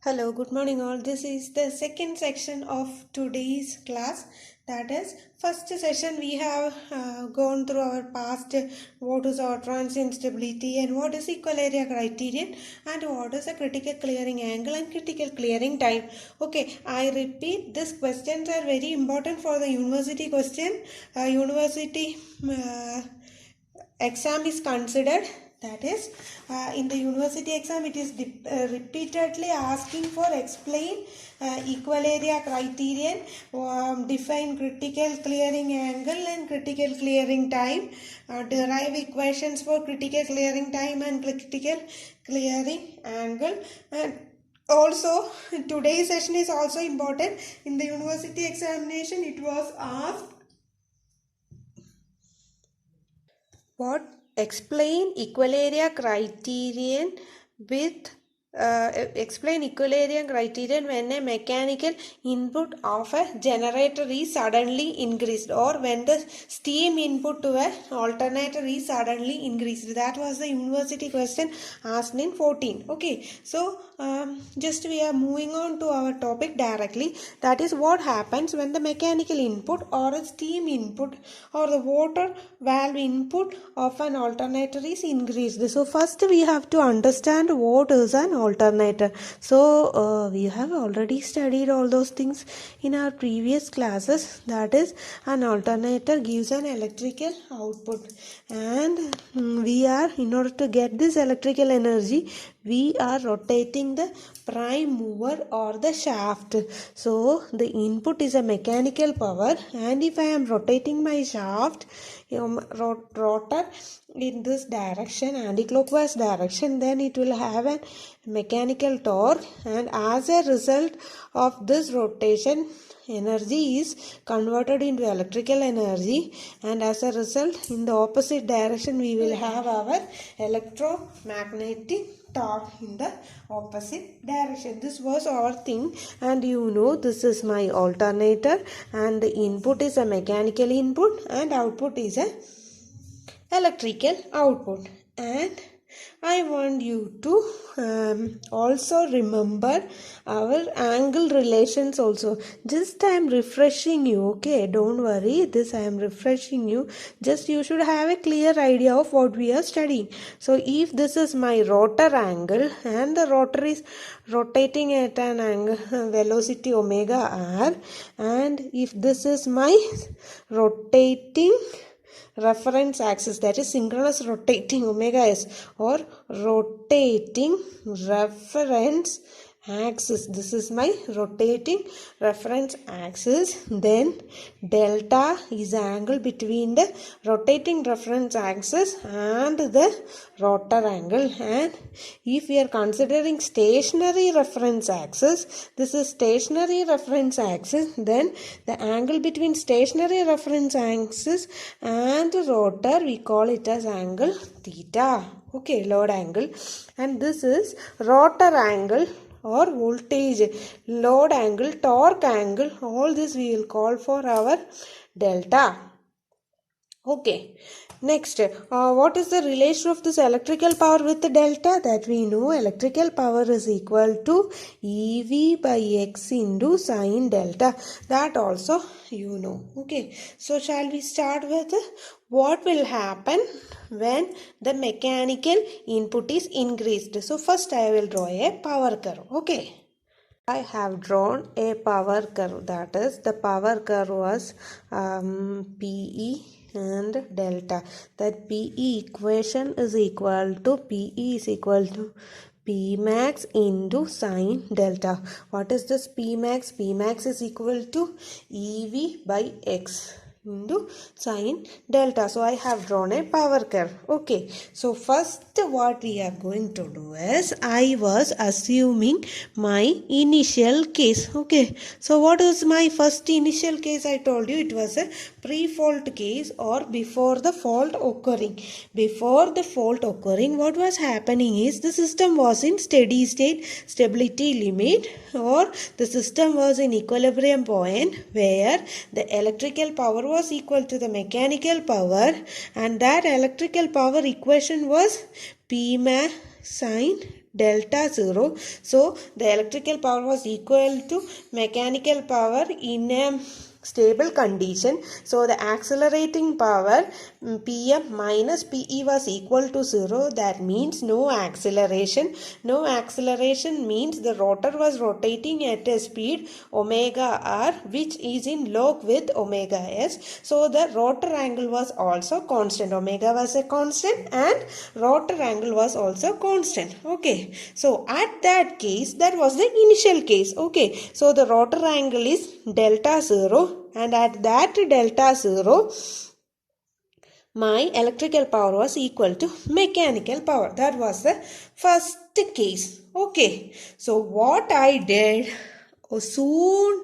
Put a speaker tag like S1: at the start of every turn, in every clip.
S1: Hello, good morning all. This is the second section of today's class. That is, first session we have gone through our past, what is our transient stability and what is equal area criterion and what is a critical clearing angle and critical clearing time. Okay, I repeat, these questions are very important for the university question. University exam is considered, that is in the university exam it is repeatedly asking for explain equal area criterion, define critical clearing angle and critical clearing time, derive equations for critical clearing time and critical clearing angle. And also today's session is also important. In the university examination it was asked what explain equal area criterion with explain equal area criterion when a mechanical input of a generator is suddenly increased or when the steam input to a alternator is suddenly increased. That was the university question asked in 14. Okay, so just we are moving on to our topic directly. That is what happens when the mechanical input or a steam input or the water valve input of an alternator is increased. So first we have to understand what is an alternator. So we have already studied all those things in our previous classes. That is, an alternator gives an electrical output and we are, in order to get this electrical energy, we are rotating the prime mover or the shaft. So the input is a mechanical power, and if I am rotating my shaft, rotor in this direction, anti-clockwise direction, then it will have a mechanical torque, and as a result of this rotation, energy is converted into electrical energy, and as a result, in the opposite direction we will have our electromagnetic torque in the opposite direction. This was our thing, and you know this is my alternator, and the input is a mechanical input and output is a electrical output. And I want you to also remember our angle relations also. Just I am refreshing you, okay? Don't worry, this I am refreshing you. Just you should have a clear idea of what we are studying. So if this is my rotor angle and the rotor is rotating at an angle velocity omega r, and if this is my rotating reference axis, that is synchronous rotating omega s, or rotating reference axis, this is my rotating reference axis, then delta is the angle between the rotating reference axis and the rotor angle. And if we are considering stationary reference axis, this is stationary reference axis, then the angle between stationary reference axis and rotor, we call it as angle theta, okay, load angle. And this is rotor angle or voltage, load angle, torque angle, all this we will call for our delta. Okay, next, what is the relation of this electrical power with the delta? That we know electrical power is equal to EV by X into sine delta. That also you know. Okay, so shall we start with what will happen when the mechanical input is increased? So first I will draw a power curve. Okay, I have drawn a power curve, that is the power curve was PE and delta. That PE equation is equal to PE is equal to P max into sine delta. What is this P max? P max is equal to EV by X into sine delta. So I have drawn a power curve. Okay, so first what we are going to do is, I was assuming my initial case. Okay, so what is my first initial case? I told you it was a pre-fault case or before the fault occurring. Before the fault occurring, what was happening is the system was in steady state stability limit, or the system was in equilibrium point where the electrical power was equal to the mechanical power, and that electrical power equation was P max sine delta 0. So the electrical power was equal to mechanical power in a stable condition. So the accelerating power Pm minus Pe was equal to 0. That means no acceleration. No acceleration means the rotor was rotating at a speed omega r, which is in log with omega s. So the rotor angle was also constant. Omega was a constant and rotor angle was also constant. Okay. So at that case, that was the initial case. Okay. So the rotor angle is delta 0. And at that delta 0, my electrical power was equal to mechanical power. That was the first case. Okay. So what I did, soon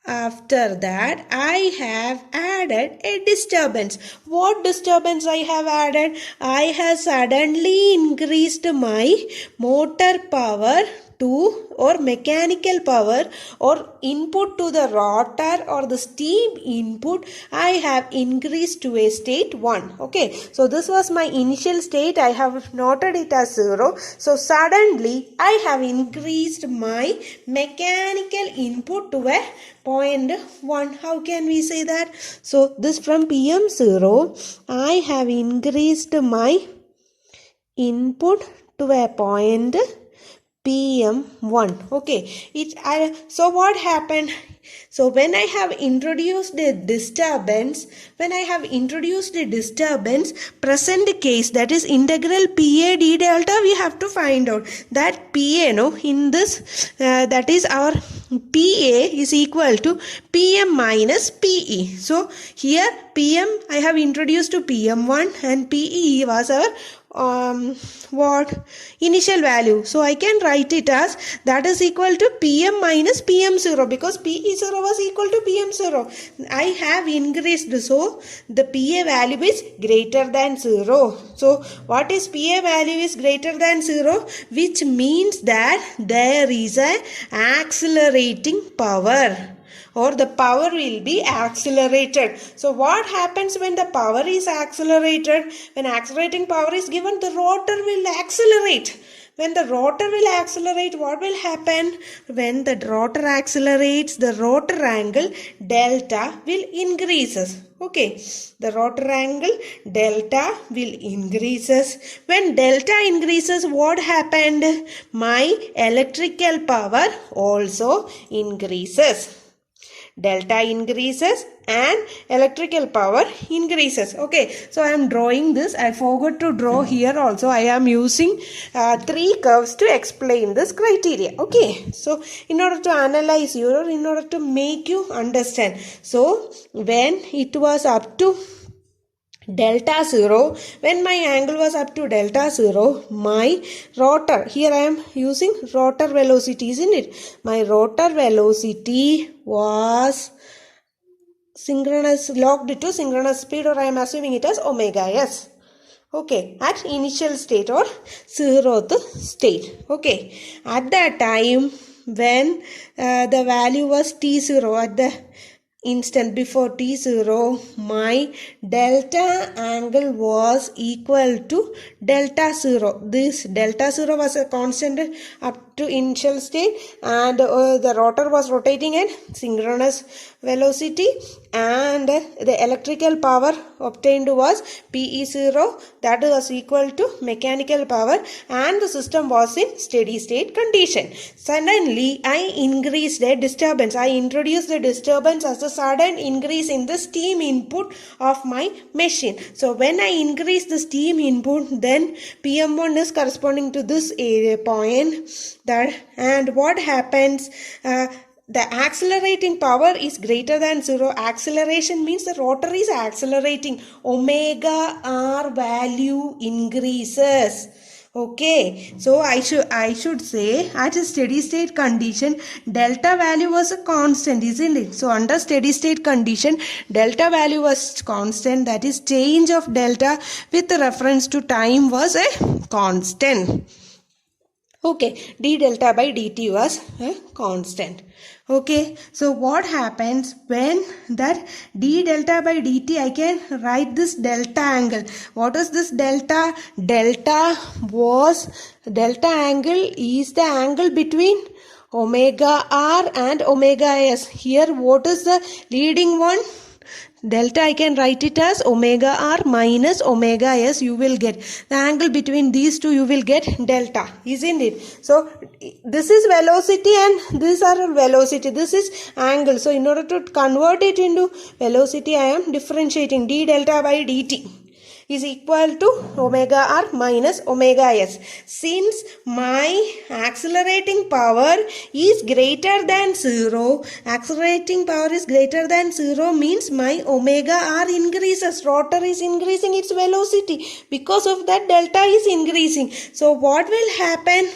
S1: after that, I have added a disturbance. What disturbance I have added? I have suddenly increased my motor power to, or mechanical power or input to the rotor or the steam input. I have increased to a state 1. Okay. So this was my initial state. I have noted it as 0. So suddenly I have increased my mechanical input to a 0.1. How can we say that? So this from PM0, I have increased my input to a point PM1. Okay. So what happened? So when I have introduced the disturbance, present case, that is integral PA d delta, we have to find out that PA, no, in this, that is our PA is equal to PM minus PE. So here PM I have introduced to PM1 and PE was our initial value. So I can write it as that is equal to PM minus PM0 because PE0 was equal to PM0. I have increased, so the PA value is greater than 0. So what is PA value is greater than 0, which means that there is a accelerating power, or the power will be accelerated. So what happens when the power is accelerated? When accelerating power is given, the rotor will accelerate. When the rotor will accelerate, what will happen? When the rotor accelerates, the rotor angle delta will increases. Okay, the rotor angle delta will increases. When delta increases, what happened? My electrical power also increases. Delta increases and electrical power increases. Okay, so I am drawing this. I forgot to draw here also. I am using 3 curves to explain this criteria. Okay, so in order to analyze you, or in order to make you understand. So when it was up to delta 0, when my angle was up to delta 0, my rotor, here I am using rotor velocity, isn't it? My rotor velocity was synchronous, locked to synchronous speed, or I am assuming it as omega s. Okay, at initial state or 0th state. Okay, at that time when the value was t0, at the instant before t0, my delta angle was equal to delta 0. This delta 0 was a constant up to initial state, and the rotor was rotating at synchronous velocity, and the electrical power obtained was PE0, that was equal to mechanical power, and the system was in steady state condition. Suddenly I increased a disturbance. I introduced the disturbance as a sudden increase in the steam input of my machine. So when I increase the steam input, then PM1 is corresponding to this area point. That, and what happens? The accelerating power is greater than 0. Acceleration means the rotor is accelerating. Omega r value increases. Okay, so I should say at a steady state condition, delta value was a constant, isn't it? So under steady state condition, delta value was constant, that is change of delta with reference to time was a constant. Okay, d delta by dt was a constant. Okay, so what happens when that d delta by dt, I can write this delta angle. What is this delta? Delta angle is the angle between omega r and omega s. Here what is the leading one? Delta, I can write it as omega r minus omega s. You will get the angle between these two, you will get delta, isn't it? So this is velocity and these are velocity, this is angle. So in order to convert it into velocity, I am differentiating. D delta by dt is equal to omega r minus omega s. Since my accelerating power is greater than 0, accelerating power is greater than 0 means my omega r increases. Rotor is increasing its velocity. Because of that, delta is increasing. So what will happen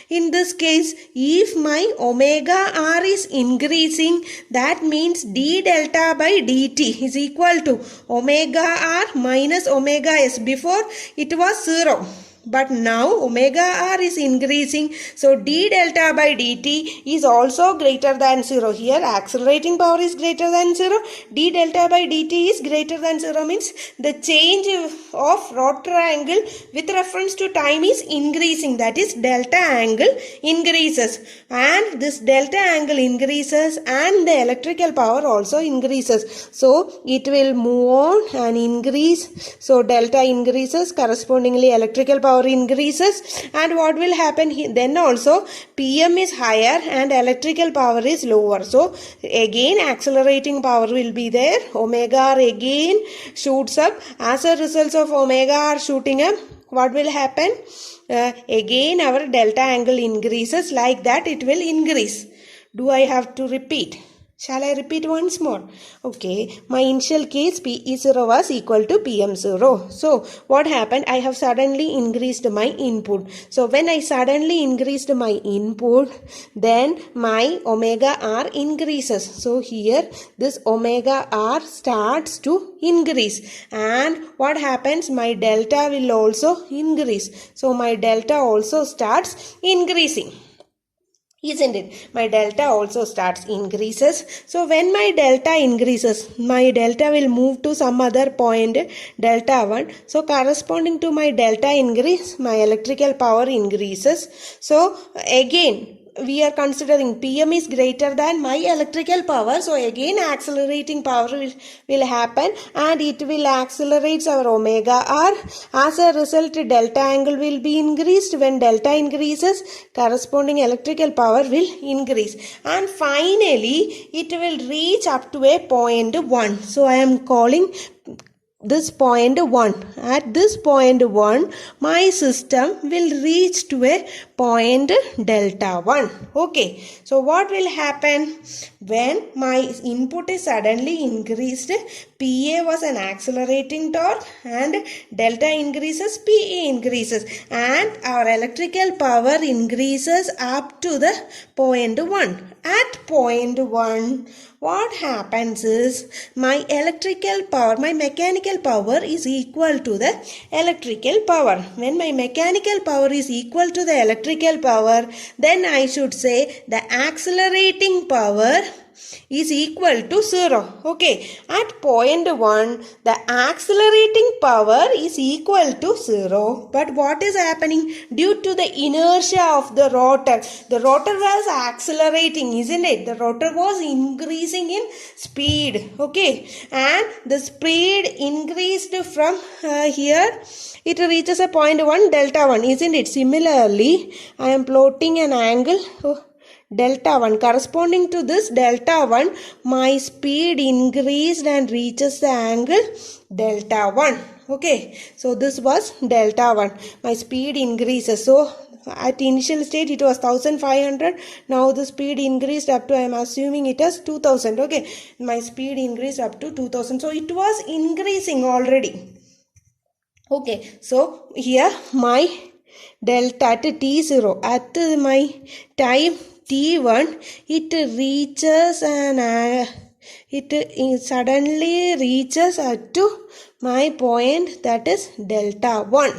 S1: in this case? If my omega r is increasing, that means d delta by dt is equal to omega r minus omega s. Before it was 0, but now omega r is increasing, so d delta by dt is also greater than 0. Here accelerating power is greater than 0, d delta by dt is greater than 0 means the change of rotor angle with reference to time is increasing, that is delta angle increases, and this delta angle increases and the electrical power also increases. So it will move on and increase. So delta increases, correspondingly electrical power increases, and what will happen then also PM is higher and electrical power is lower. So again accelerating power will be there. Omega r again shoots up. As a result of omega r shooting up, what will happen? Again our delta angle increases. Like that it will increase. Do I have to repeat? Shall I repeat once more? Okay, my initial case PE0 was equal to PM0. So, what happened? I have suddenly increased my input. So, when I suddenly increased my input, then my omega r increases. So, here this omega r starts to increase. And what happens? My delta will also increase. So, my delta also starts increasing. Isn't it? My delta also starts increases. So when my delta increases, my delta will move to some other point, delta 1. So corresponding to my delta increase, my electrical power increases. So again, we are considering PM is greater than my electrical power. So again accelerating power will happen and it will accelerate our omega r. As a result, delta angle will be increased. When delta increases, corresponding electrical power will increase. And finally, it will reach up to a point 1. So I am calling this point 1. At this point 1, my system will reach to a point delta 1. Okay. So what will happen? When my input is suddenly increased, PA was an accelerating torque and delta increases, PE increases, and our electrical power increases up to the point 1. At point 1, what happens is my electrical power, my mechanical power is equal to the electrical power. When my mechanical power is equal to the electrical power, then I should say the accelerating power is equal to 0. Okay, at point 1, the accelerating power is equal to 0. But what is happening? Due to the inertia of the rotor was accelerating, isn't it? The rotor was increasing in speed. Okay, and the speed increased from here. It reaches a point 1 delta 1, isn't it? Similarly, I am plotting an angle. Delta 1, corresponding to this delta 1, my speed increased and reaches the angle delta 1. Okay, so this was delta 1. My speed increases. So at initial stage it was 1500. Now the speed increased up to, I am assuming it as 2000. Okay, my speed increased up to 2000. So it was increasing already. Okay, so here my delta at T0, at my time T1, it reaches and it suddenly reaches to my point, that is delta 1.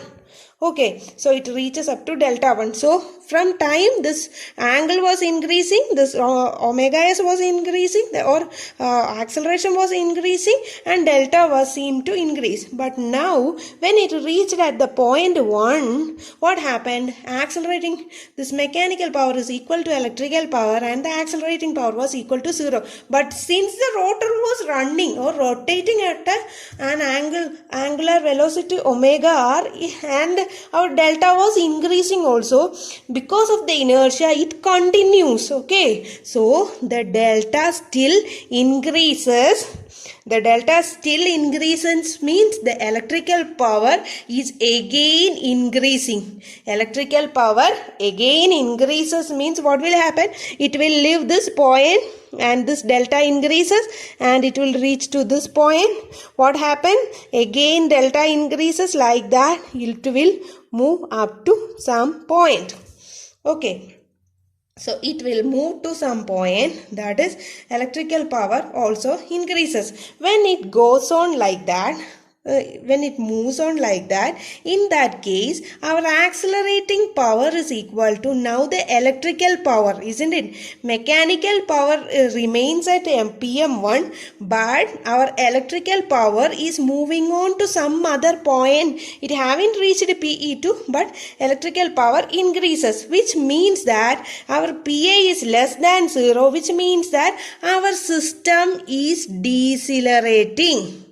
S1: Okay, so it reaches up to delta 1. So from time this angle was increasing, this omega s was increasing, or acceleration was increasing, and delta was seemed to increase. But now when it reached at the point 1, what happened? Accelerating, this mechanical power is equal to electrical power, and the accelerating power was equal to 0. But since the rotor was running or rotating at an angular velocity omega r, and our delta was increasing also, because of the inertia it continues. Okay, so the delta still increases. The delta still increases means the electrical power is again increasing. Electrical power again increases means what will happen? It will leave this point and this delta increases and it will reach to this point. What happened? Again delta increases, like that it will move up to some point. Okay. So it will move to some point, that is electrical power also increases. When it goes on like that, when it moves on like that, in that case our accelerating power is equal to now the electrical power, isn't it? Mechanical power remains at PM1, but our electrical power is moving on to some other point. It haven't reached PE2, but electrical power increases, which means that our PA is less than 0, which means that our system is decelerating.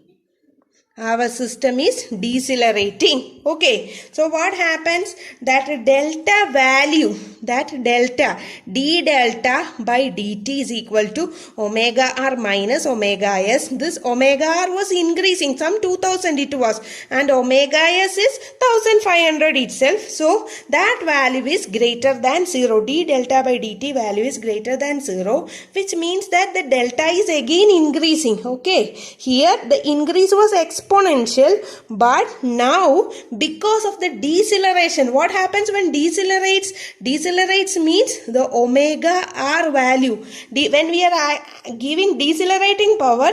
S1: Our system is decelerating. Okay, so what happens? That delta value, that delta, d delta by dt is equal to omega r minus omega s. This omega r was increasing, some 2000 it was, and omega s is 1500 itself. So that value is greater than 0. D delta by dt value is greater than 0, which means that the delta is again increasing. Okay, here the increase was exponential, but now because of the deceleration, what happens when decelerates? Decelerates means the omega r value. When we are giving decelerating power,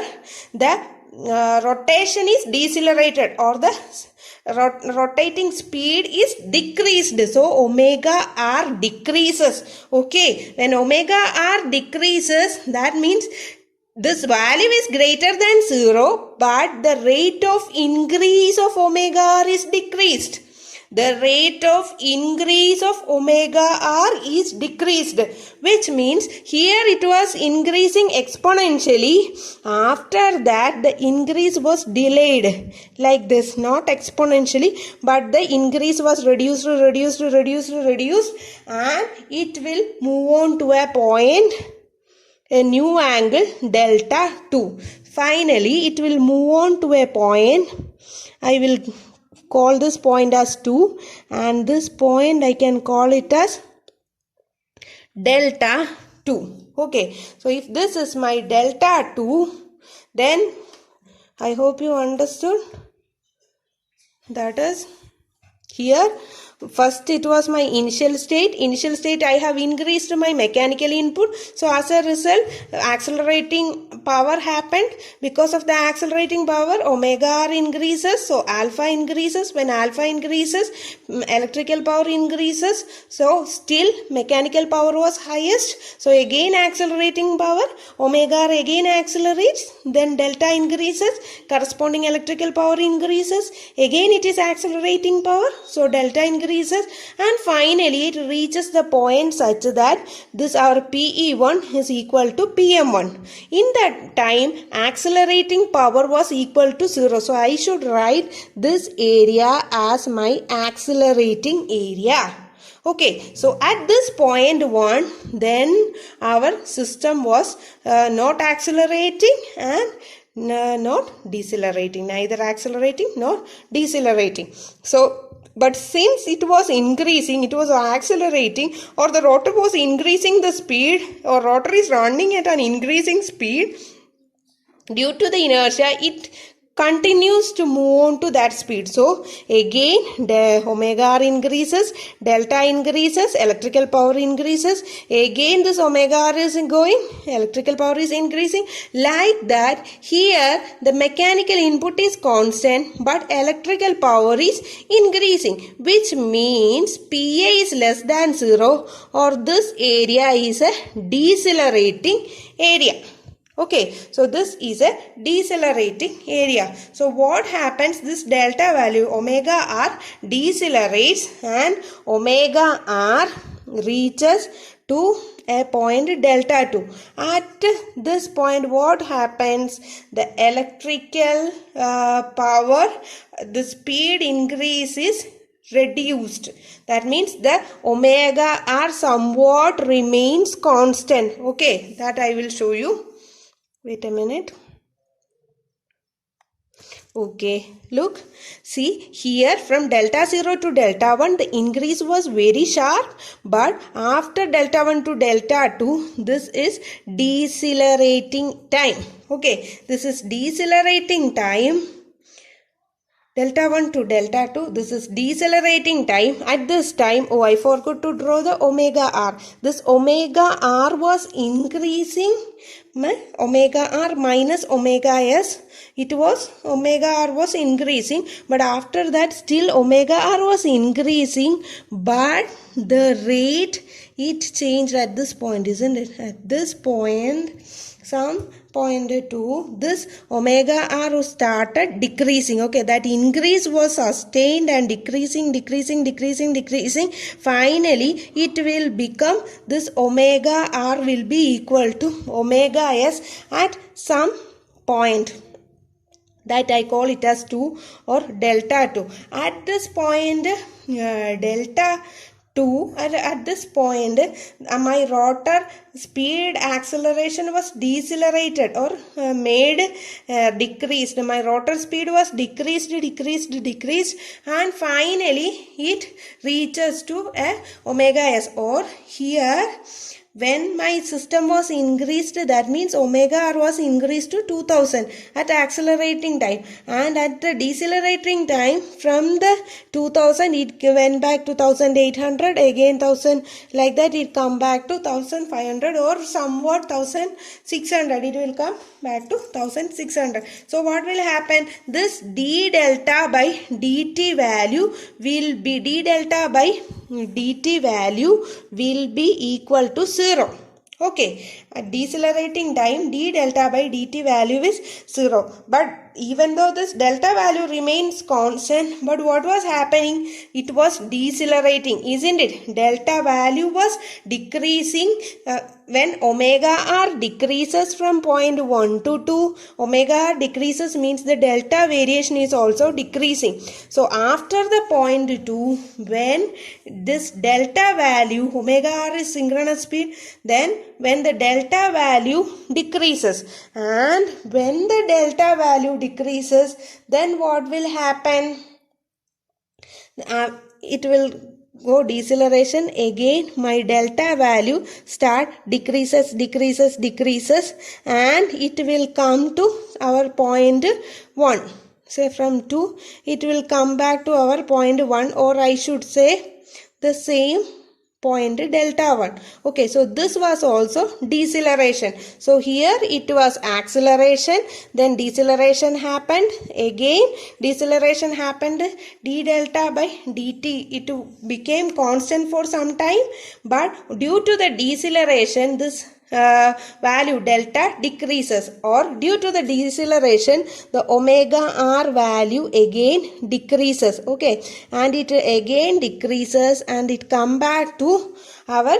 S1: the rotation is decelerated, or the rotating speed is decreased. So omega r decreases. Okay, when omega r decreases, that means this value is greater than 0, but the rate of increase of omega r is decreased. The rate of increase of omega r is decreased, which means here it was increasing exponentially. After that, the increase was delayed like this, not exponentially, but the increase was reduced, and it will move on to a point, a new angle delta 2. Finally, it will move on to a point. I will call this point as 2, and this point I can call it as delta 2. Okay, so if this is my delta 2, then I hope you understood. That is, here first it was my initial state. I have increased my mechanical input, so as a result accelerating power happened. Because of the accelerating power, omega r increases, so alpha increases. When alpha increases, electrical power increases. So still mechanical power was highest, so again accelerating power, omega r again accelerates, then delta increases, corresponding electrical power increases, again it is accelerating power, so delta increases, and finally it reaches the point such that this our PE1 is equal to PM1. In that time accelerating power was equal to 0, so I should write this area as my accelerating area. Okay, so at this point 1, then our system was not accelerating and not decelerating, neither accelerating nor decelerating. So but since it was increasing, it was accelerating, or the rotor was increasing the speed, or rotor is running at an increasing speed, due to the inertia, it continues to move on to that speed. So again the omega r increases, delta increases, electrical power increases, again this omega r is going, electrical power is increasing. Like that, here the mechanical input is constant but electrical power is increasing, which means PA is less than 0, or this area is a decelerating area. Okay, so this is a decelerating area. So what happens, this delta value omega r decelerates and omega r reaches to a point delta 2. At this point what happens, the electrical power, the speed increase is reduced. That means the omega r somewhat remains constant. Okay, that I will show you. Wait a minute. Okay, look, see here from delta 0 to delta 1 the increase was very sharp, but after delta 1 to delta 2 this is decelerating time. Okay, this is decelerating time. Delta 1 to delta 2, this is decelerating time. At this time, oh, I forgot to draw the omega r. This omega r was increasing, omega r minus omega s. It was, omega r was increasing, but after that still omega r was increasing, but the rate, it changed at this point, isn't it? At this point, some point 2, this omega r started decreasing. Okay, that increase was sustained and decreasing. Finally it will become, this omega r will be equal to omega s at some point, that I call it as 2 or delta 2. At this point delta 2, at this point my rotor speed acceleration was decelerated or decreased. My rotor speed was decreased, and finally it reaches to a omega s, or here when my system was increased, that means omega r was increased to 2000 at accelerating time, and at the decelerating time from the 2000 it went back to 1800, again 1000, like that it come back to 1500 or somewhat 1600, it will come back to 1600. So what will happen, this d delta by dt value will be, d delta by dt value will be equal to 0. Okay, at decelerating time d delta by dt value is 0. But even though this delta value remains constant, but what was happening, it was decelerating, isn't it? Delta value was decreasing when omega r decreases from point 1 to 2. Omega r decreases means the delta variation is also decreasing. So after the point 2, when this delta value, omega r is synchronous speed, then when the delta value decreases, and when the delta value decreases, then what will happen, it will go deceleration, again my delta value start decreases, and it will come to our point 1. Say from 2 it will come back to our point 1, or I should say the same point delta 1. Okay, so this was also deceleration. So here it was acceleration, then deceleration happened, again deceleration happened, d delta by dt, it became constant for some time, but due to the deceleration this value delta decreases, or due to the deceleration the omega r value again decreases. Okay, and it again decreases and it come back to our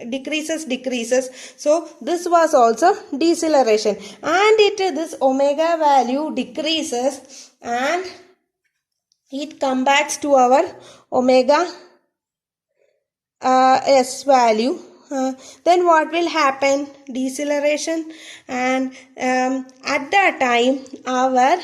S1: decreases. So this was also deceleration, and this omega value decreases and it comes back to our omega s value. Then what will happen, deceleration, and at that time our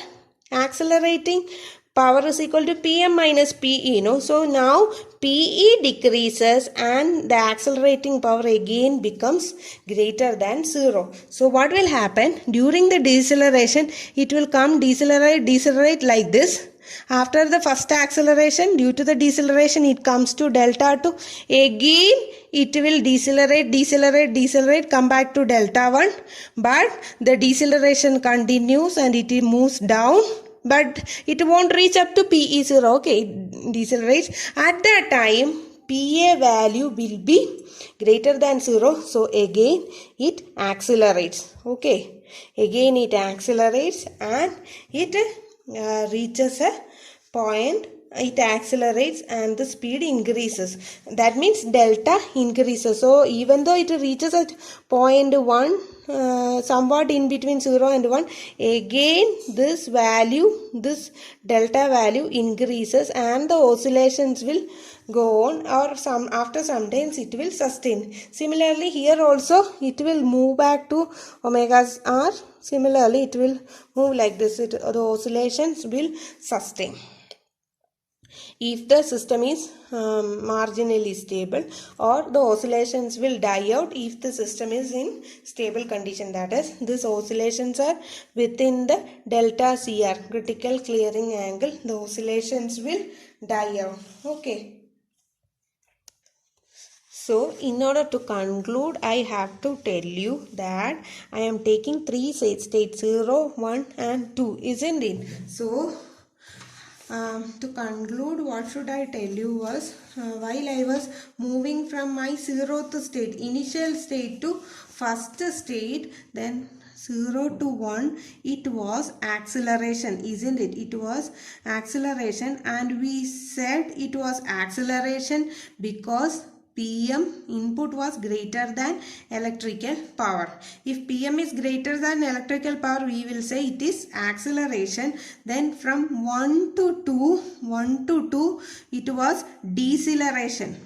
S1: accelerating power is equal to Pm minus Pe. So now PE decreases and the accelerating power again becomes greater than 0. So what will happen? During the deceleration, it will come decelerate like this. After the first acceleration, due to the deceleration, it comes to delta 2. Again, it will decelerate, come back to delta 1. But the deceleration continues and it moves down. But it won't reach up to PE0. Okay, it decelerates. At that time, PA value will be greater than 0. So again, it accelerates. Okay, again it accelerates and it reaches a point. It accelerates and the speed increases. That means delta increases. So even though it reaches at 0.1, somewhat in between 0 and 1, again this delta value increases and the oscillations will go on, or after some times it will sustain. Similarly here also it will move back to omegas r. Similarly it will move like this. The oscillations will sustain if the system is marginally stable, or the oscillations will die out if the system is in stable condition. That is, these oscillations are within the delta CR, critical clearing angle. The oscillations will die out. Okay. So, in order to conclude, I have to tell you that I am taking three states 0, 1 and 2, isn't it? So, to conclude, what should I tell you was, while I was moving from my 0th state, initial state to first state, then 0 to 1, it was acceleration, isn't it? It was acceleration, and we said it was acceleration because PM input was greater than electrical power. If PM is greater than electrical power, we will say it is acceleration. Then from 1 to 2, it was deceleration.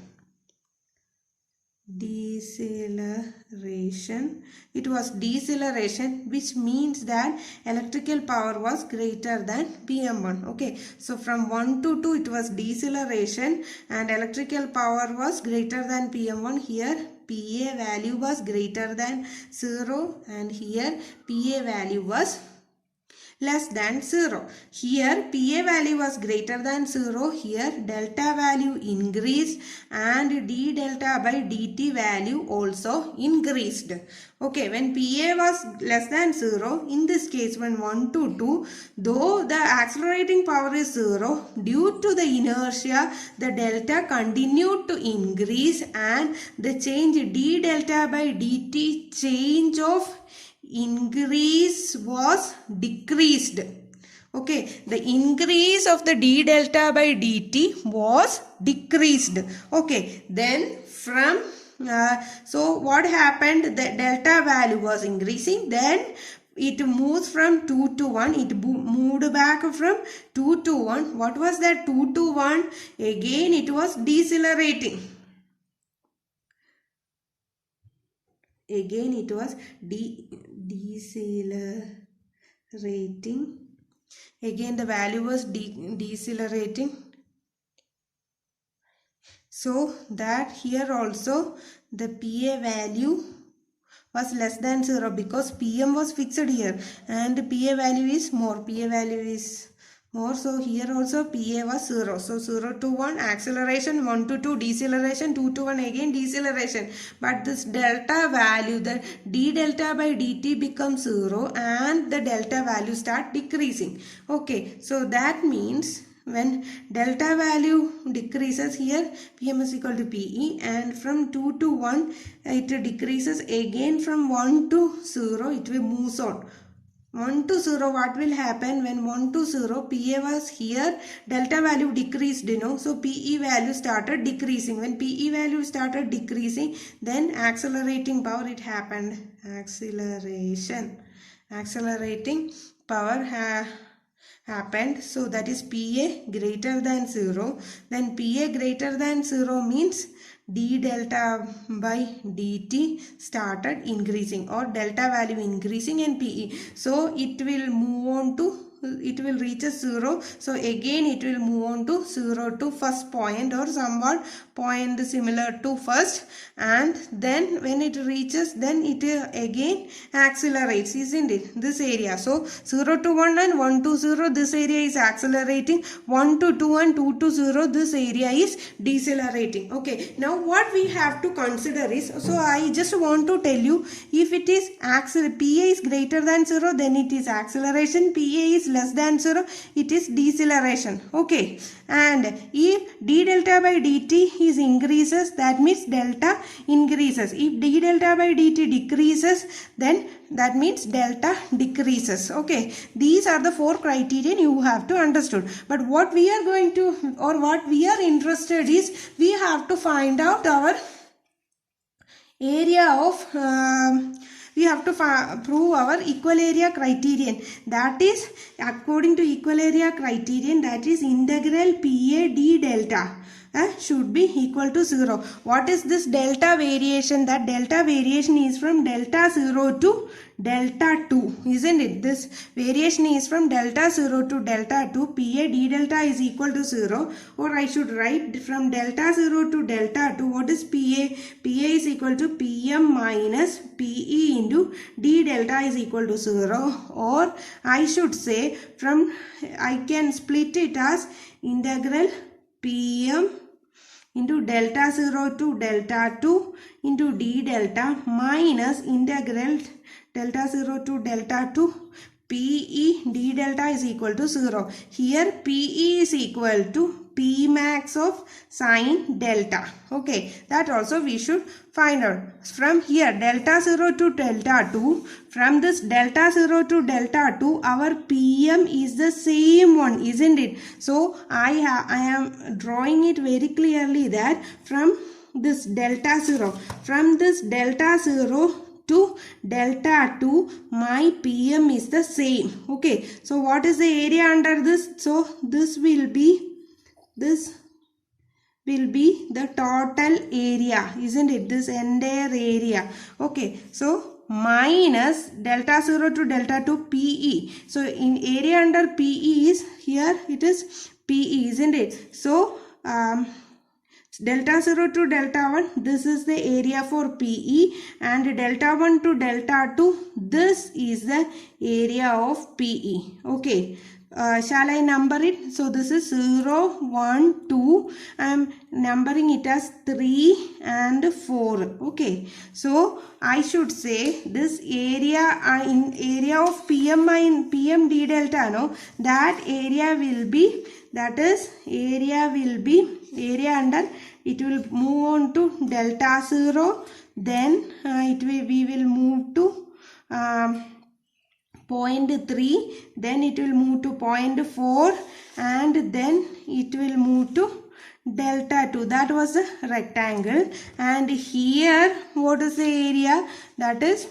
S1: It was deceleration, which means that electrical power was greater than PM1. Okay, so from 1 to 2 it was deceleration and electrical power was greater than PM1. Here PA value was greater than 0 and here PA value was less than 0. Here PA value was greater than 0. Here delta value increased and d delta by dt value also increased. Okay, when PA was less than 0, in this case when 1 to 2, though the accelerating power is 0, due to the inertia, the delta continued to increase and the change d delta by dt change of increase was decreased. Okay, the increase of the d delta by dt was decreased. Okay, then from so what happened? The delta value was increasing, then it moves from 2 to 1. It moved back from 2 to 1. What was that 2 to 1? Again it was decelerating. Again it was decelerating. Again the value was decelerating. So that here also the PA value was less than 0 because PM was fixed here and PA value is more. PA value is more. So here also PA was 0. So 0 to 1 acceleration, 1 to 2 deceleration, 2 to 1 again deceleration. But this delta value, the d delta by dt becomes 0 and the delta value start decreasing. Okay, so that means when delta value decreases, here PM is equal to PE, and from 2 to 1 it decreases. Again from 1 to 0 it will moves on. 1 to 0, what will happen when 1 to 0, PA was here, delta value decreased, so PE value started decreasing. When PE value started decreasing, then accelerating power, it happened, accelerating power happened. So that is PA greater than 0. Then PA greater than 0 means d delta by dt started increasing, or delta value increasing in PE. So it will move on to it will reach a 0. So again it will move on to 0 to first point or somewhat point similar to first, and then when it reaches, then it again accelerates, isn't it, this area. So 0 to 1 and 1 to 0, this area is accelerating. 1 to 2 and 2 to 0, this area is decelerating. Okay, now what we have to consider is, so I just want to tell you, if it is PA is greater than 0, then it is acceleration. PA is less than 0, it is deceleration. Okay, and if d delta by dt is increases, that means delta increases. If d delta by dt decreases, then that means delta decreases. Okay, these are the 4 criteria you have to understood. But what we are going to, or what we are interested is, we have to find out our area of we have to prove our equal area criterion. That is, according to equal area criterion, that is integral PA d delta should be equal to 0. What is this delta variation? That delta variation is from delta 0 to delta 2, isn't it? This variation is from delta 0 to delta 2. PA d delta is equal to 0, or I should write from delta 0 to delta 2. What is PA? PA is equal to PM minus PE into d delta is equal to 0, or I should say, from, I can split it as integral PM into delta 0 to delta 2 into d delta minus integral delta 0 to delta 2 PE d delta is equal to 0. Here PE is equal to P max of sine delta. Okay, that also we should find out. From here delta 0 to delta 2, from this delta 0 to delta 2, our PM is the same one, isn't it? So I am drawing it very clearly that from this delta 0, from this delta 0 to delta 2, my PM is the same. Okay, so what is the area under this? So this will be the total area, isn't it? This entire area. Okay, so minus delta 0 to delta 2 PE. So in area under PE is, here it is PE, isn't it? So delta 0 to delta 1, this is the area for PE, and delta 1 to delta 2, this is the area of PE. Okay, shall I number it? So this is 0, 1, 2. I am numbering it as 3 and 4. Okay, so I should say this area, in area of PM d delta, no, that area will be, that is area will be area under, it will move on to delta 0, then we will move to 0.3, then it will move to 0.4, and then it will move to delta 2. That was the rectangle, and here what is the area? That is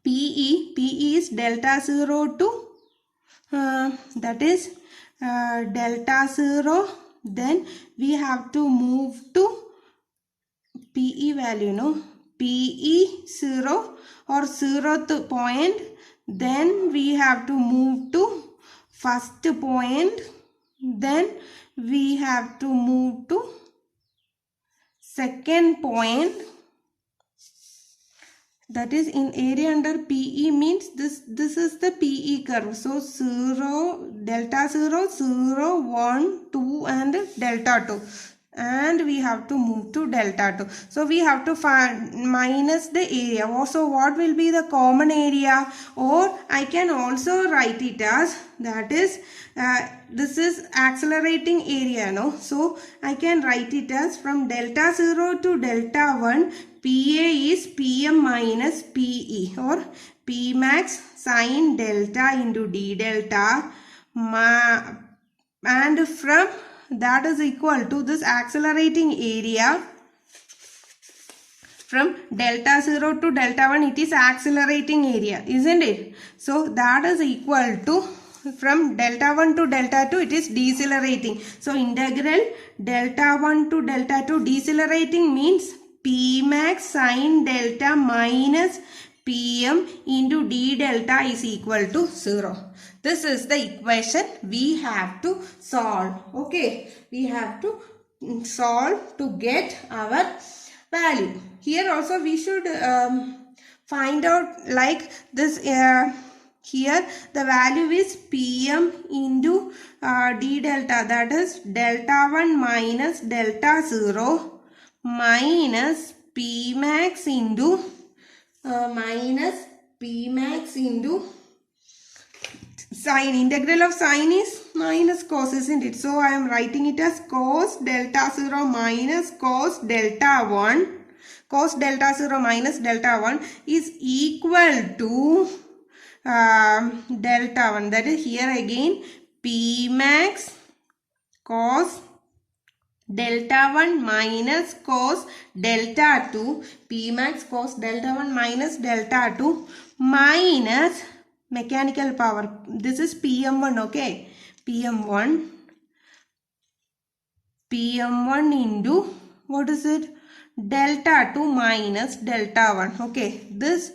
S1: PE. PE is delta 0 to that is delta 0, then we have to move to PE value, no, PE 0 or 0th point, then we have to move to first point, then we have to move to second point. That is in area under PE means this is the PE curve. So 0, delta 0, 0, 1, 2 and delta 2. And we have to move to delta 2. So we have to find minus the area. So what will be the common area? Or I can also write it as, that is this is accelerating area, no? So I can write it as from delta 0 to delta 1, PA is PM minus PE, or P max sine delta into d delta, and from that is equal to this accelerating area. From delta 0 to delta 1, it is accelerating area, isn't it? So that is equal to, from delta 1 to delta 2, it is decelerating. So integral delta 1 to delta 2 decelerating means P max sine delta minus Pm into d delta is equal to 0. This is the equation we have to solve. Okay, we have to solve to get our value. Here also we should find out like this. Here the value is Pm into d delta, that is delta 1 minus delta 0 minus Pmax into sine. Integral of sine is minus cos, isn't it? So I am writing it as cos delta 0 minus cos delta 1. Cos delta 0 minus delta 1 is equal to delta 1. That is here again Pmax cos delta 1 minus cos delta 2. Pmax cos delta 1 minus delta 2 minus mechanical power. This is Pm1, okay. Pm1 into what is it? Delta 2 minus delta 1. Okay, this,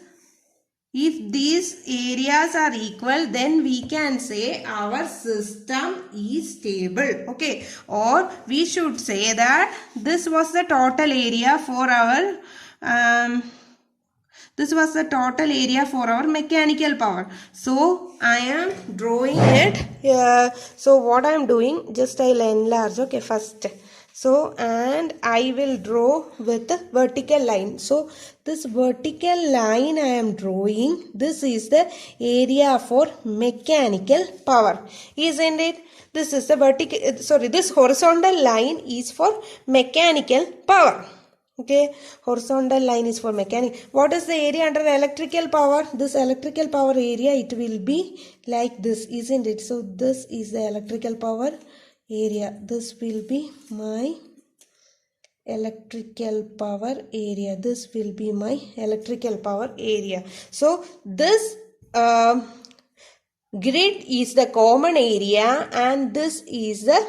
S1: if these areas are equal, then we can say our system is stable. Okay, or we should say that this was the total area for our mechanical power. So I am drawing it. So what I am doing, just I'll enlarge. Okay, first. So, and I will draw with the vertical line. So, this vertical line I am drawing, this is the area for mechanical power, isn't it? This is the this horizontal line is for mechanical power. Okay, horizontal line is for mechanical. What is the area under the electrical power? This electrical power area, it will be like this, isn't it? So, this is the electrical power area. This will be my electrical power area. This will be my electrical power area. So this grid is the common area and this is the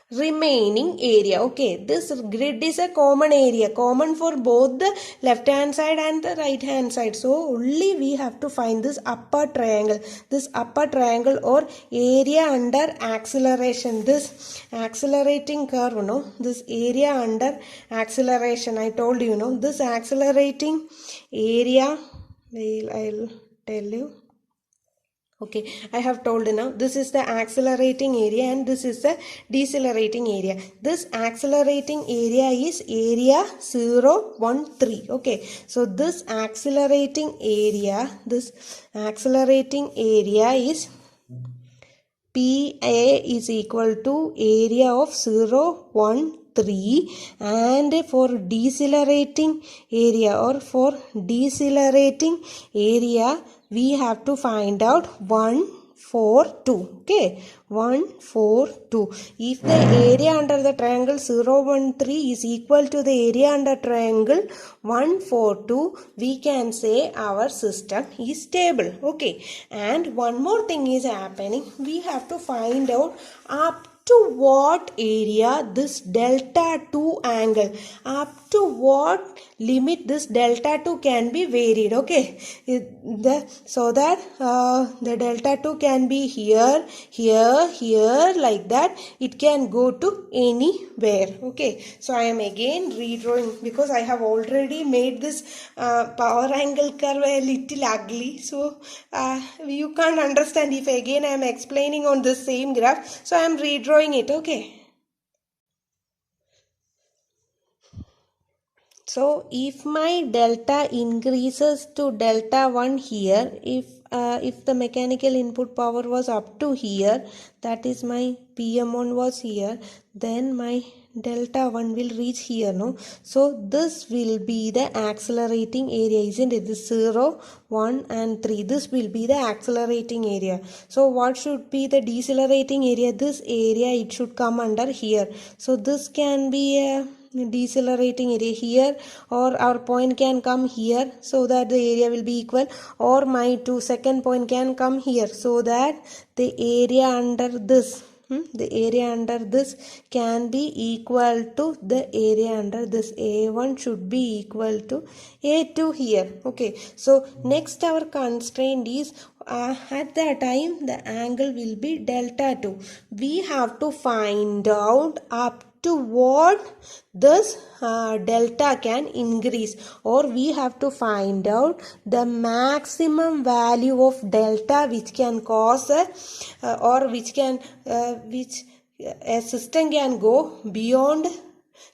S1: remaining area. Okay, this grid is a common area, common for both the left hand side and the right hand side. So only we have to find this upper triangle or area under acceleration, this accelerating curve, no, this area under acceleration. I told you, no, this accelerating area, I'll tell you. Okay, I have told now, this is the accelerating area and this is the decelerating area. This accelerating area is area 0, 1, 3. Okay, so this accelerating area is PA is equal to area of 0, 1, 3, and for decelerating area we have to find out 1, 4, 2. Okay, 1, 4, 2. If the area under the triangle 0, 1, 3 is equal to the area under triangle 1, 4, 2, we can say our system is stable. Okay, and one more thing is happening. We have to find out up to what area this delta 2 angle, up to what limit this delta 2 can be varied. Okay, so that the delta 2 can be here, like that. It can go to anywhere. Okay, so I am again redrawing because I have already made this power angle curve a little ugly. So you can't understand if again I am explaining on the same graph. So I am redrawing it. Okay. So if my delta increases to delta 1 here, if the mechanical input power was up to here, that is my PM1 was here, then my delta 1 will reach here, no? So this will be the accelerating area, isn't it? This 0, 1 and 3, this will be the accelerating area. So what should be the decelerating area? This area, it should come under here. So this can be a decelerating area here, or our point can come here so that the area will be equal, or my second point can come here so that the area under this the area under this can be equal to the area under this. A1 should be equal to A2 here. Okay, so next our constraint is at the time the angle will be delta 2. We have to find out up to what this delta can increase, or we have to find out the maximum value of delta which can cause or which a system can go beyond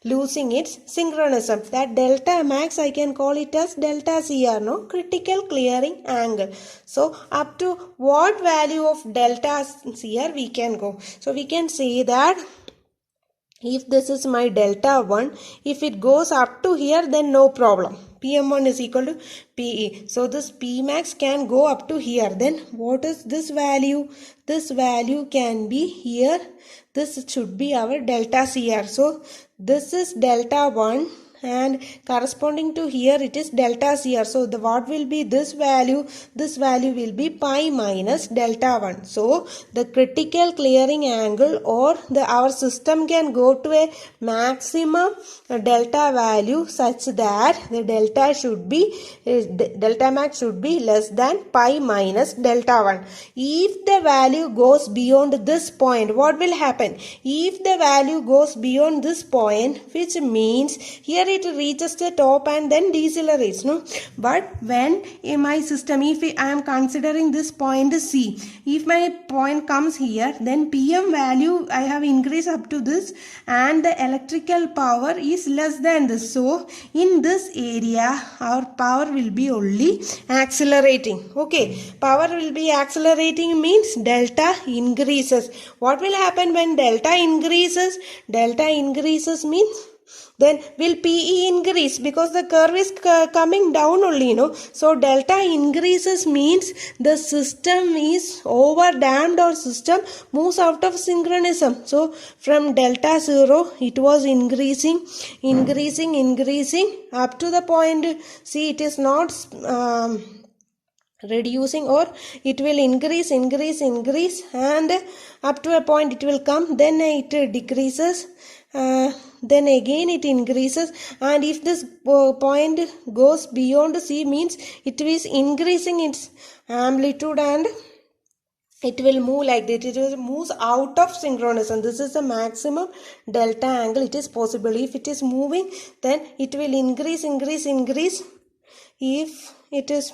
S1: losing its synchronism. That delta max I can call it as delta CR, no, critical clearing angle. So up to what value of delta CR we can go? So we can say that if this is my delta 1, if it goes up to here, then no problem. PM1 is equal to PE. So this Pmax can go up to here. Then what is this value? This value can be here. This should be our delta CR. So this is delta 1 and corresponding to here it is delta CR. So the what will be this value? This value will be pi minus delta 1. So the critical clearing angle, or our system can go to a maximum delta value such that the delta should be delta max should be less than pi minus delta 1. If the value goes beyond this point, what will happen? If the value goes beyond this point, which means here it reaches the top and then decelerates, no? But when in my system, if I am considering this point C, if my point comes here, then PM value I have increased up to this and the electrical power is less than this. So in this area our power will be only accelerating. Okay, power will be accelerating means delta increases. What will happen when delta increases? Delta increases means then will PE increase because the curve is coming down only, you know. So delta increases means the system is over damped or system moves out of synchronism. So from delta 0 it was increasing up to the point. See, it is not reducing, or it will increase and up to a point it will come, then it decreases, then again it increases, and if this point goes beyond C means it is increasing its amplitude and it will move like that. It moves out of synchronism. This is the maximum delta angle it is possible. If it is moving, then it will increase if it is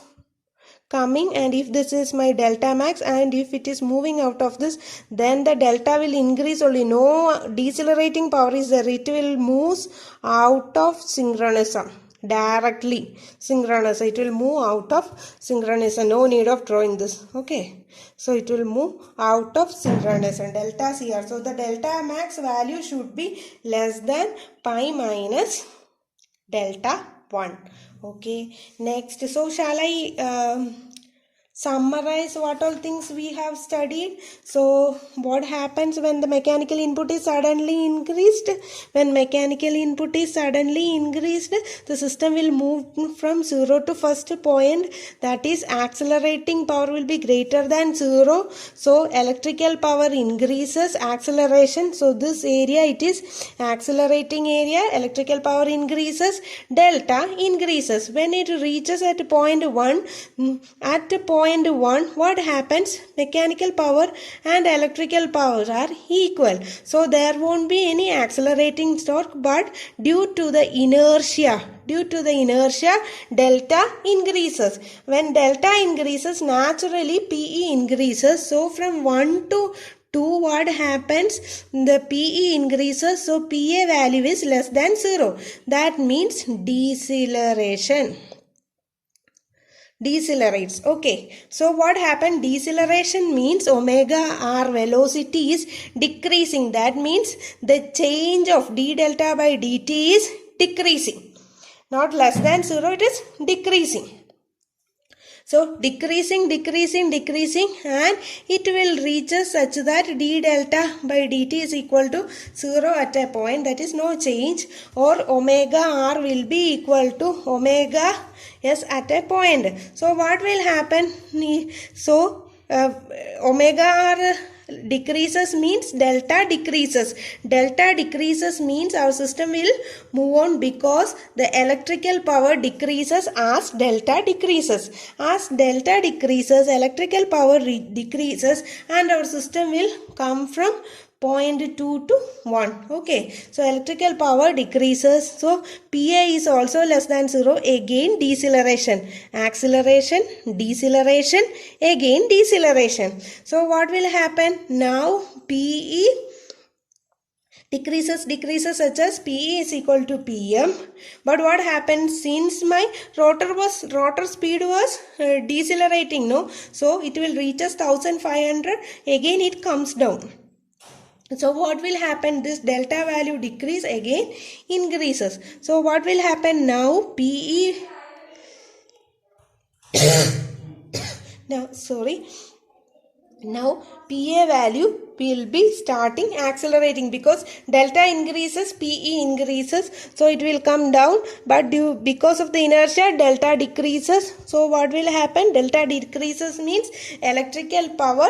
S1: coming, and if this is my delta max, and if it is moving out of this, then the delta will increase only. No decelerating power is there. It will move out of synchronism directly. Synchronism, it will move out of synchronism. No need of drawing this. Okay, so it will move out of synchronism, delta CR. So the delta max value should be less than pi minus delta 1. Okay, next, so shall I summarize what all things we have studied? So what happens when the mechanical input is suddenly increased? When mechanical input is suddenly increased, the system will move from 0 to first point, that is accelerating power will be greater than 0. So electrical power increases, acceleration. So this area it is accelerating area, electrical power increases, delta increases. When it reaches at point 1, what happens? Mechanical power and electrical power are equal. So there won't be any accelerating torque, but due to the inertia, delta increases. When delta increases, naturally PE increases. So from 1 to 2, what happens? The PE increases, so PA value is less than 0. That means deceleration. Decelerates. Okay, so what happened? Deceleration means omega r velocity is decreasing. That means the change of d delta by dt is decreasing. Not less than 0, it is decreasing. So decreasing and it will reach such that d delta by dt is equal to 0 at a point, that is no change, or omega r will be equal to omega s at a point. So what will happen? So omega r decreases means delta decreases. Delta decreases means our system will move on because the electrical power decreases as delta decreases. As delta decreases, electrical power decreases and our system will come from 0.2 to 1. Okay, so electrical power decreases, so PA is also less than 0. Again deceleration, acceleration, deceleration, again deceleration. So what will happen now? PE decreases such as PE is equal to PM. But what happens, since my rotor speed was decelerating, no, so it will reach us 1500. Again it comes down. So what will happen, this delta value decrease, again increases. So what will happen now? PE now PA value will be starting accelerating because delta increases, PE increases, so it will come down, but because of the inertia delta decreases. So what will happen? Delta decreases means electrical power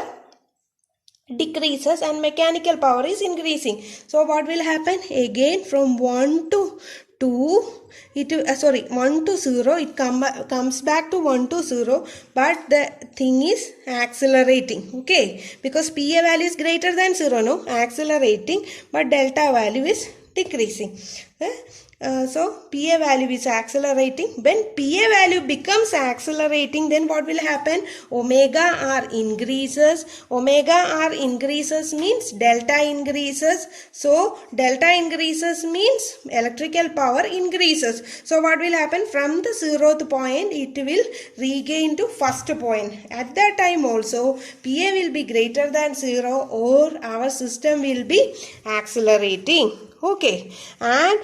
S1: decreases and mechanical power is increasing. So what will happen? Again from 1 to 2, 1 to 0, it comes back to 1 to 0, but the thing is accelerating. Okay, because PA value is greater than 0, no, accelerating, but delta value is decreasing. So PA value is accelerating. When PA value becomes accelerating, then what will happen? Omega R increases. Omega R increases means delta increases. So delta increases means electrical power increases. So what will happen? From the 0th point, it will regain to first point. At that time also, PA will be greater than 0 or our system will be accelerating. Okay, and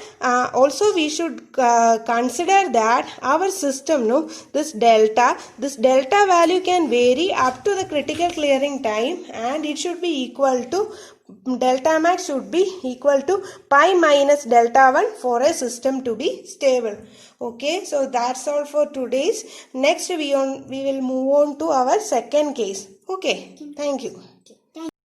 S1: also we should consider that our system, no, this delta value can vary up to the critical clearing time, and it should be equal to, delta max should be equal to pi minus delta 1 for a system to be stable. Okay, so that's all for today's. Next we will move on to our second case. Okay, thank you.